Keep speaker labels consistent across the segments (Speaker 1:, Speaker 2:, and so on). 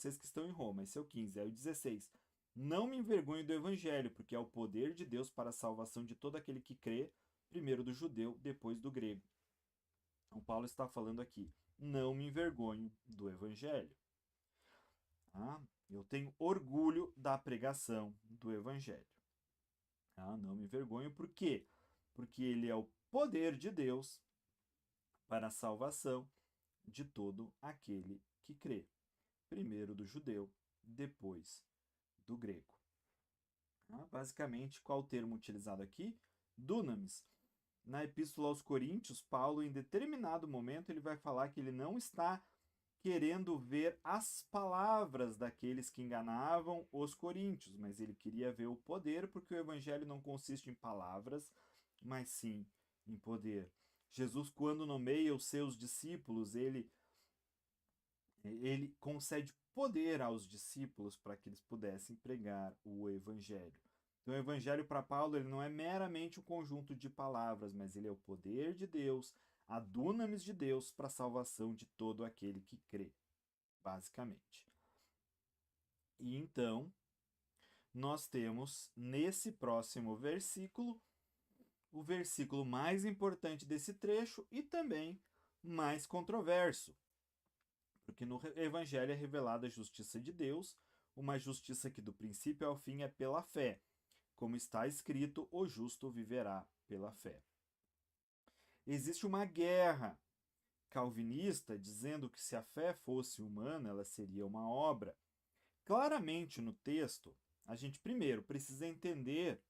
Speaker 1: vocês que estão em Roma. Esse é o 15. Aí o 16. Não me envergonho do evangelho, porque é o poder de Deus para a salvação de todo aquele que crê, primeiro do judeu, depois do grego. Então, Paulo está falando aqui, não me envergonho do evangelho. Tá? Eu tenho orgulho da pregação do evangelho. Tá? Não me envergonho, por quê? Porque ele é o poder de Deus para a salvação de todo aquele que crê. Primeiro do judeu, depois do grego. Basicamente, qual o termo utilizado aqui? Dunamis. Na Epístola aos Coríntios, Paulo, em determinado momento, ele vai falar que ele não está querendo ver as palavras daqueles que enganavam os coríntios, mas ele queria ver o poder, porque o evangelho não consiste em palavras, mas sim em poder. Jesus, quando nomeia os seus discípulos, ele concede poder aos discípulos para que eles pudessem pregar o evangelho. Então, o evangelho para Paulo ele não é meramente um conjunto de palavras, mas ele é o poder de Deus, a dunamis de Deus para a salvação de todo aquele que crê, basicamente. E então, nós temos nesse próximo versículo, o versículo mais importante desse trecho e também mais controverso. Porque no Evangelho é revelada a justiça de Deus, uma justiça que do princípio ao fim é pela fé. Como está escrito, o justo viverá pela fé. Existe uma guerra calvinista dizendo que se a fé fosse humana, ela seria uma obra. Claramente no texto, a gente primeiro precisa entender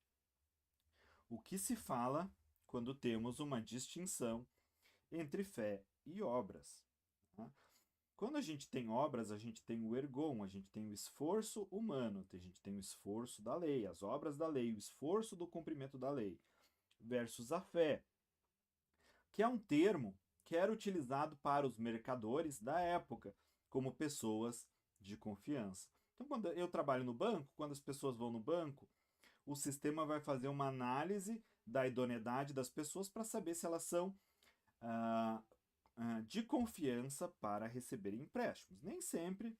Speaker 1: o que se fala quando temos uma distinção entre fé e obras. Tá? Quando a gente tem obras, a gente tem o ergon, a gente tem o esforço humano, a gente tem o esforço da lei, as obras da lei, o esforço do cumprimento da lei, versus a fé, que é um termo que era utilizado para os mercadores da época, como pessoas de confiança. Então, quando eu trabalho no banco, quando as pessoas vão no banco, o sistema vai fazer uma análise da idoneidade das pessoas para saber se elas são de confiança para receber empréstimos. Nem sempre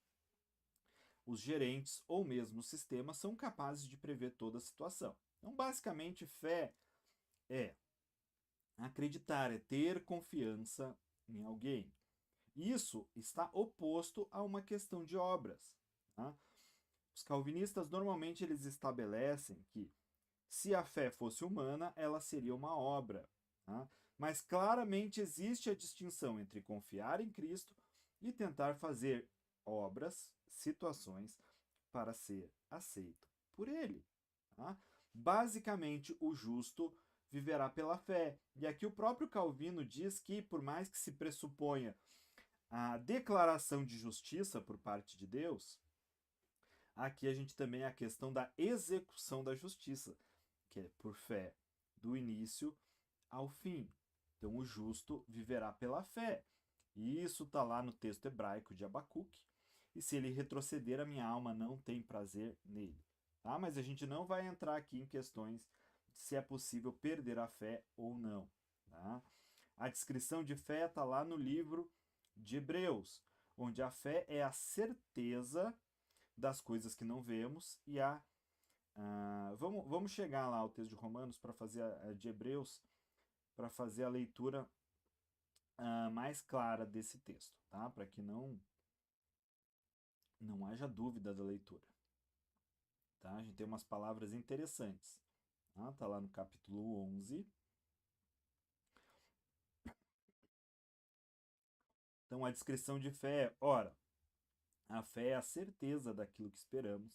Speaker 1: os gerentes ou mesmo o sistema são capazes de prever toda a situação. Então, basicamente, fé é acreditar, é ter confiança em alguém. Isso está oposto a uma questão de obras. Tá? Os calvinistas normalmente eles estabelecem que se a fé fosse humana, ela seria uma obra. Tá? Mas claramente existe a distinção entre confiar em Cristo e tentar fazer obras, situações, para ser aceito por Ele. Tá? Basicamente, o justo viverá pela fé. E aqui o próprio Calvino diz que, por mais que se pressuponha a declaração de justiça por parte de Deus, aqui a gente também tem a questão da execução da justiça, que é por fé, do início ao fim. Então, o justo viverá pela fé. E isso está lá no texto hebraico de Abacuque. E se ele retroceder, a minha alma não tem prazer nele. Tá? Mas a gente não vai entrar aqui em questões de se é possível perder a fé ou não. Tá? A descrição de fé está lá no livro de Hebreus, onde a fé é a certeza das coisas que não vemos e vamos chegar lá ao texto de Romanos para fazer de Hebreus, para fazer a leitura mais clara desse texto, tá? Para que não haja dúvida da leitura. Tá? A gente tem umas palavras interessantes. Tá lá no capítulo 11. Então, a descrição de fé é, ora, a fé é a certeza daquilo que esperamos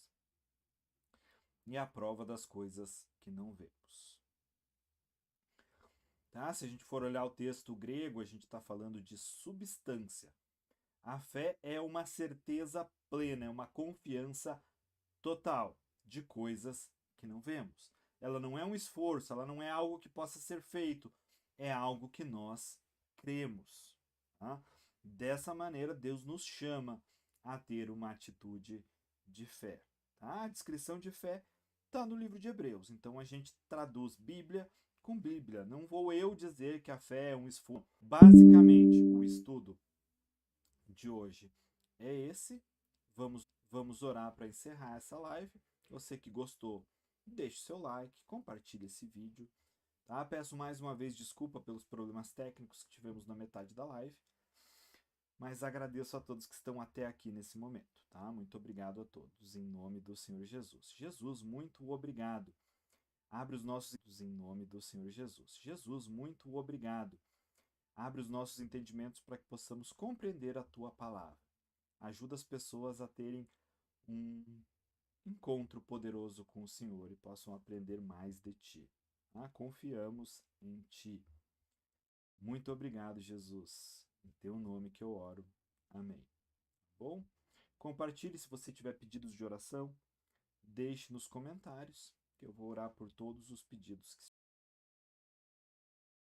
Speaker 1: e a prova das coisas que não vemos. Tá? Se a gente for olhar o texto grego, a gente está falando de substância. A fé é uma certeza plena, é uma confiança total de coisas que não vemos. Ela não é um esforço, ela não é algo que possa ser feito, é algo que nós cremos. Tá? Dessa maneira, Deus nos chama a ter uma atitude de fé. Tá? A descrição de fé está no livro de Hebreus. Então a gente traduz Bíblia com Bíblia. Não vou eu dizer que a fé é um esforço. Basicamente, o estudo de hoje é esse. Vamos orar para encerrar essa live. Você que gostou, deixe seu like, compartilhe esse vídeo. Tá? Peço mais uma vez desculpa pelos problemas técnicos que tivemos na metade da live, mas agradeço a todos que estão até aqui nesse momento. Tá? Muito obrigado a todos, em nome do Senhor Jesus. Jesus, muito obrigado. Abre os nossos em nome do Senhor Jesus. Jesus, muito obrigado. Abre os nossos entendimentos para que possamos compreender a tua palavra. Ajuda as pessoas a terem um encontro poderoso com o Senhor e possam aprender mais de ti. Ah, confiamos em ti. Muito obrigado, Jesus. Em teu nome que eu oro. Amém. Bom, compartilhe se você tiver pedidos de oração. Deixe nos comentários que eu vou orar por todos os pedidos que